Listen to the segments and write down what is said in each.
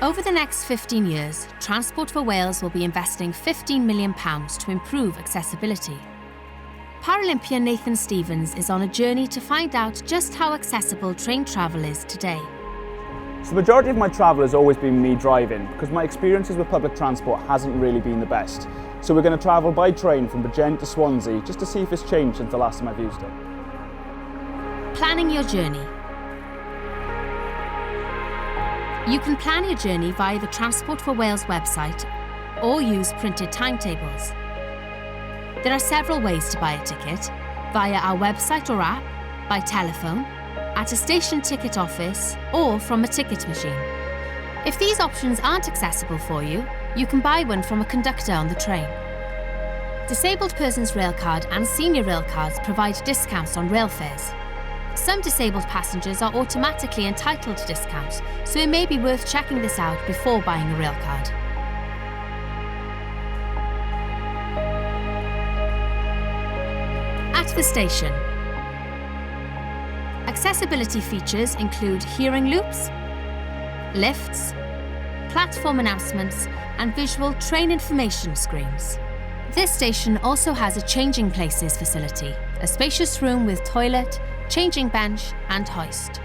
Over the next 15 years, Transport for Wales will be investing £15 million to improve accessibility. Paralympian Nathan Stevens is on a journey to find out just how accessible train travel is today. So the majority of my travel has always been me driving, because my experiences with public transport hasn't really been the best. So we're going to travel by train from Bridgend to Swansea, just to see if it's changed since the last time I've used it. Planning your journey. You can plan your journey via the Transport for Wales website or use printed timetables. There are several ways to buy a ticket: via our website or app, by telephone, at a station ticket office, or from a ticket machine. If these options aren't accessible for you, you can buy one from a conductor on the train. Disabled Persons Railcard and Senior Railcards provide discounts on rail fares. Some disabled passengers are automatically entitled to discounts, so it may be worth checking this out before buying a railcard. At the station. Accessibility features include hearing loops, lifts, platform announcements, and visual train information screens. This station also has a changing places facility, a spacious room with toilet, changing bench, and hoist.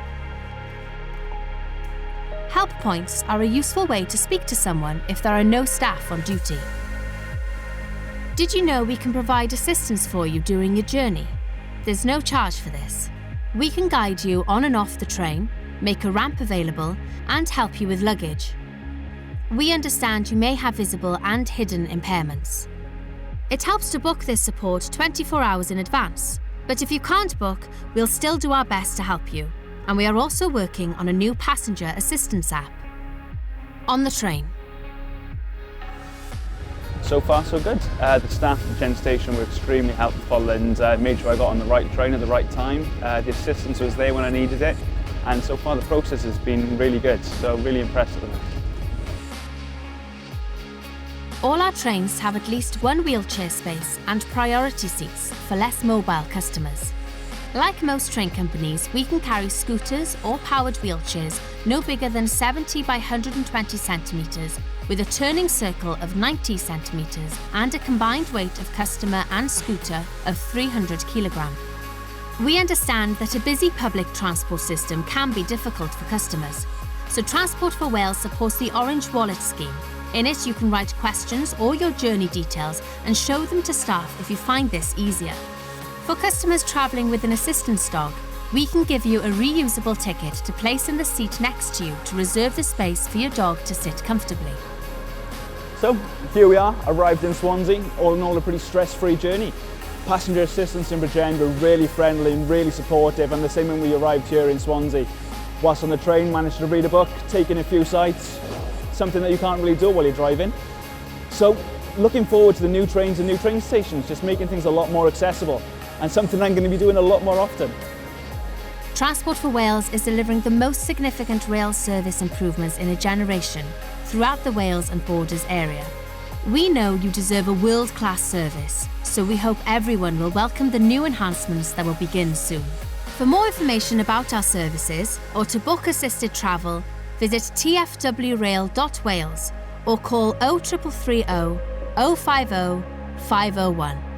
Help points are a useful way to speak to someone if there are no staff on duty. Did you know we can provide assistance for you during your journey? There's no charge for this. We can guide you on and off the train, make a ramp available, and help you with luggage. We understand you may have visible and hidden impairments. It helps to book this support 24 hours in advance, but if you can't book, we'll still do our best to help you. And we are also working on a new passenger assistance app. On the train. So far, so good. The staff at Bridgend Station were extremely helpful and made sure I got on the right train at the right time. The assistance was there when I needed it, and so far the process has been really good, so really impressed with it. All our trains have at least one wheelchair space and priority seats for less mobile customers. Like most train companies, we can carry scooters or powered wheelchairs no bigger than 70 by 120 centimetres, with a turning circle of 90 centimetres and a combined weight of customer and scooter of 300 kilograms. We understand that a busy public transport system can be difficult for customers, so Transport for Wales supports the Orange Wallet scheme. In it, you can write questions or your journey details and show them to staff if you find this easier. For customers travelling with an assistance dog, we can give you a reusable ticket to place in the seat next to you to reserve the space for your dog to sit comfortably. So here we are, arrived in Swansea. All in all, a pretty stress-free journey. Passenger assistance in Bridgend were really friendly and really supportive, and the same when we arrived here in Swansea. Whilst on the train, managed to read a book, take in a few sights, something that you can't really do while you're driving. So looking forward to the new trains and new train stations, just making things a lot more accessible, and something I'm going to be doing a lot more often. Transport for Wales is delivering the most significant rail service improvements in a generation throughout the Wales and Borders area. We know you deserve a world-class service, so we hope everyone will welcome the new enhancements that will begin soon. For more information about our services or to book assisted travel, visit tfwrail.wales or call 0330 050 501.